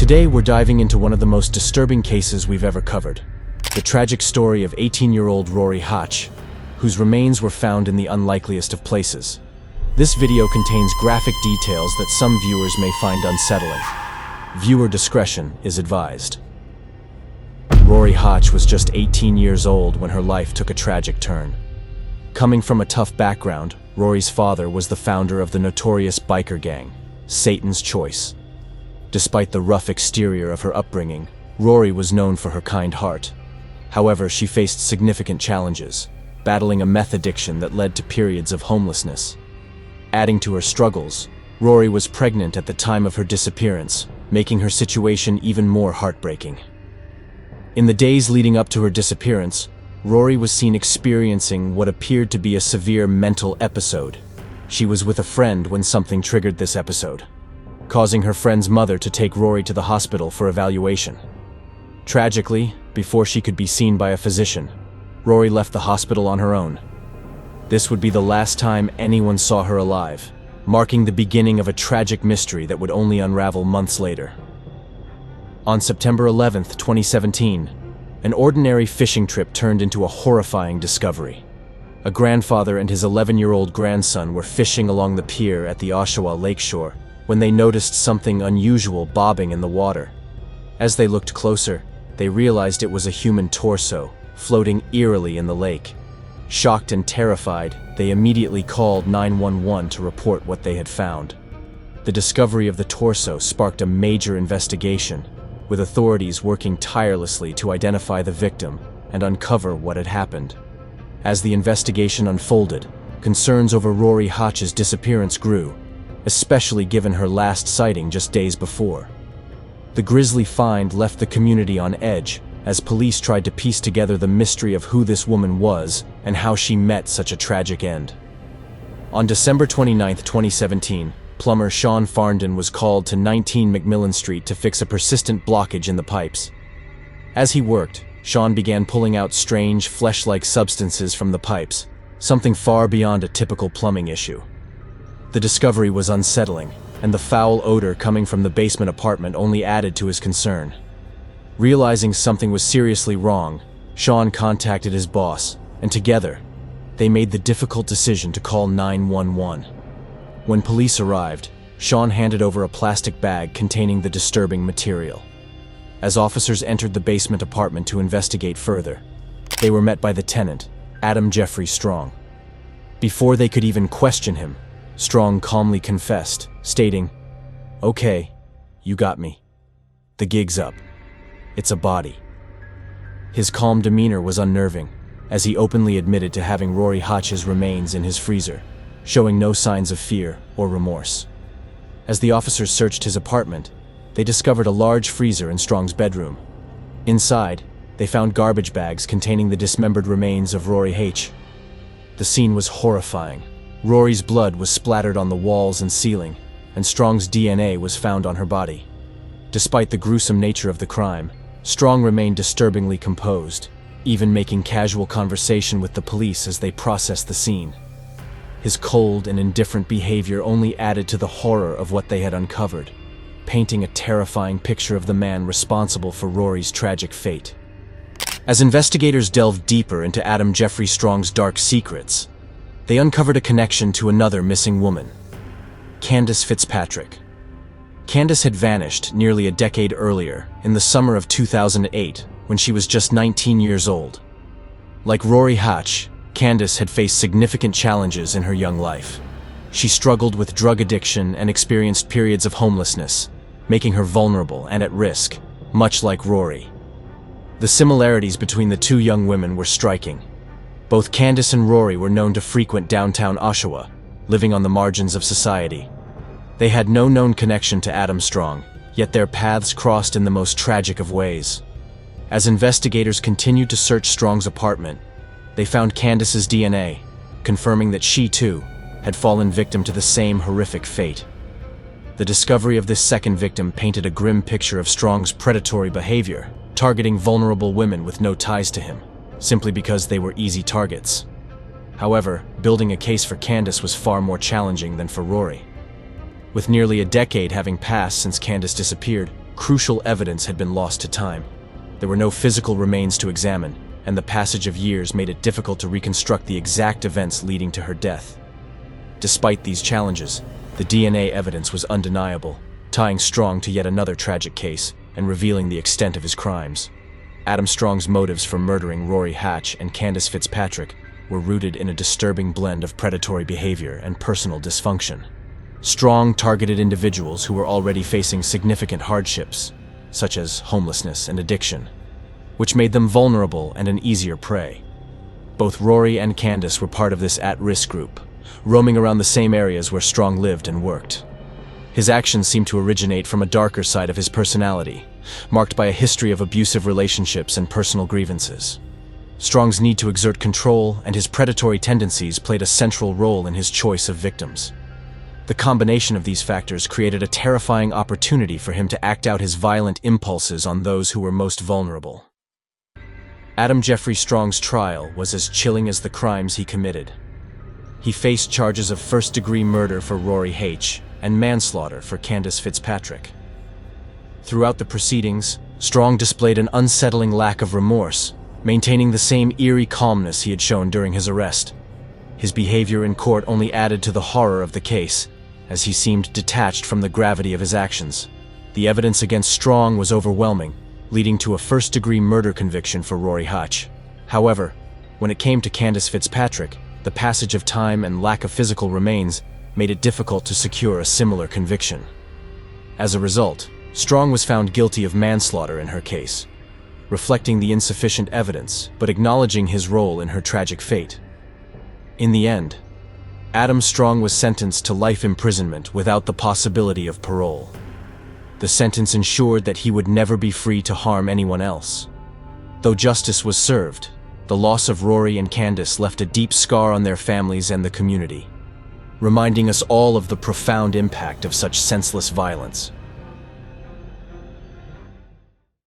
Today we're diving into one of the most disturbing cases we've ever covered. The tragic story of 18-year-old Rory Hashe, whose remains were found in the unlikeliest of places. This video contains graphic details that some viewers may find unsettling. Viewer discretion is advised. Rory Hashe was just 18 years old when her life took a tragic turn. Coming from a tough background, Rory's father was the founder of the notorious biker gang, Satan's Choice. Despite the rough exterior of her upbringing, Rory was known for her kind heart. However, she faced significant challenges, battling a meth addiction that led to periods of homelessness. Adding to her struggles, Rory was pregnant at the time of her disappearance, making her situation even more heartbreaking. In the days leading up to her disappearance, Rory was seen experiencing what appeared to be a severe mental episode. She was with a friend when something triggered this episode, causing her friend's mother to take Rory to the hospital for evaluation. Tragically, before she could be seen by a physician, Rory left the hospital on her own. This would be the last time anyone saw her alive, marking the beginning of a tragic mystery that would only unravel months later. On September 11th, 2017, an ordinary fishing trip turned into a horrifying discovery. A grandfather and his 11-year-old grandson were fishing along the pier at the Oshawa lakeshore when they noticed something unusual bobbing in the water. As they looked closer, they realized it was a human torso, floating eerily in the lake. Shocked and terrified, they immediately called 911 to report what they had found. The discovery of the torso sparked a major investigation, with authorities working tirelessly to identify the victim and uncover what had happened. As the investigation unfolded, concerns over Rory Hashe's disappearance grew, especially given her last sighting just days before. The grisly find left the community on edge as police tried to piece together the mystery of who this woman was and how she met such a tragic end. On December 29, 2017, plumber Sean Farndon was called to 19 McMillan Street to fix a persistent blockage in the pipes. As he worked, Sean began pulling out strange, flesh-like substances from the pipes, something far beyond a typical plumbing issue. The discovery was unsettling, and the foul odor coming from the basement apartment only added to his concern. Realizing something was seriously wrong, Sean contacted his boss, and together, they made the difficult decision to call 911. When police arrived, Sean handed over a plastic bag containing the disturbing material. As officers entered the basement apartment to investigate further, they were met by the tenant, Adam Jeffrey Strong. Before they could even question him, Strong calmly confessed, stating, "Okay, you got me. The gig's up. It's a body." His calm demeanor was unnerving, as he openly admitted to having Rory Hashe's remains in his freezer, showing no signs of fear or remorse. As the officers searched his apartment, they discovered a large freezer in Strong's bedroom. Inside, they found garbage bags containing the dismembered remains of Rory Hashe. The scene was horrifying. Rory's blood was splattered on the walls and ceiling, and Strong's DNA was found on her body. Despite the gruesome nature of the crime, Strong remained disturbingly composed, even making casual conversation with the police as they processed the scene. His cold and indifferent behavior only added to the horror of what they had uncovered, painting a terrifying picture of the man responsible for Rory's tragic fate. As investigators delved deeper into Adam Jeffrey Strong's dark secrets, they uncovered a connection to another missing woman, Candace Fitzpatrick. Candace had vanished nearly a decade earlier, in the summer of 2008, when she was just 19 years old. Like Rory Hashe, Candace had faced significant challenges in her young life. She struggled with drug addiction and experienced periods of homelessness, making her vulnerable and at risk, much like Rory. The similarities between the two young women were striking. Both Candace and Rory were known to frequent downtown Oshawa, living on the margins of society. They had no known connection to Adam Strong, yet their paths crossed in the most tragic of ways. As investigators continued to search Strong's apartment, they found Candace's DNA, confirming that she, too, had fallen victim to the same horrific fate. The discovery of this second victim painted a grim picture of Strong's predatory behavior, targeting vulnerable women with no ties to him, simply because they were easy targets. However, building a case for Candace was far more challenging than for Rory. With nearly a decade having passed since Candace disappeared, crucial evidence had been lost to time. There were no physical remains to examine, and the passage of years made it difficult to reconstruct the exact events leading to her death. Despite these challenges, the DNA evidence was undeniable, tying Strong to yet another tragic case and revealing the extent of his crimes. Adam Strong's motives for murdering Rory Hashe and Candace Fitzpatrick were rooted in a disturbing blend of predatory behavior and personal dysfunction. Strong targeted individuals who were already facing significant hardships, such as homelessness and addiction, which made them vulnerable and an easier prey. Both Rory and Candace were part of this at-risk group, roaming around the same areas where Strong lived and worked. His actions seemed to originate from a darker side of his personality, marked by a history of abusive relationships and personal grievances. Strong's need to exert control and his predatory tendencies played a central role in his choice of victims. The combination of these factors created a terrifying opportunity for him to act out his violent impulses on those who were most vulnerable. Adam Jeffrey Strong's trial was as chilling as the crimes he committed. He faced charges of first-degree murder for Rory Hashe and manslaughter for Candace Fitzpatrick. Throughout the proceedings, Strong displayed an unsettling lack of remorse, maintaining the same eerie calmness he had shown during his arrest. His behavior in court only added to the horror of the case, as he seemed detached from the gravity of his actions. The evidence against Strong was overwhelming, leading to a first-degree murder conviction for Rory Hashe. However, when it came to Candace Fitzpatrick, the passage of time and lack of physical remains made it difficult to secure a similar conviction. As a result, Strong was found guilty of manslaughter in her case, reflecting the insufficient evidence but acknowledging his role in her tragic fate. In the end, Adam Strong was sentenced to life imprisonment without the possibility of parole. The sentence ensured that he would never be free to harm anyone else. Though justice was served, the loss of Rory and Candace left a deep scar on their families and the community, reminding us all of the profound impact of such senseless violence.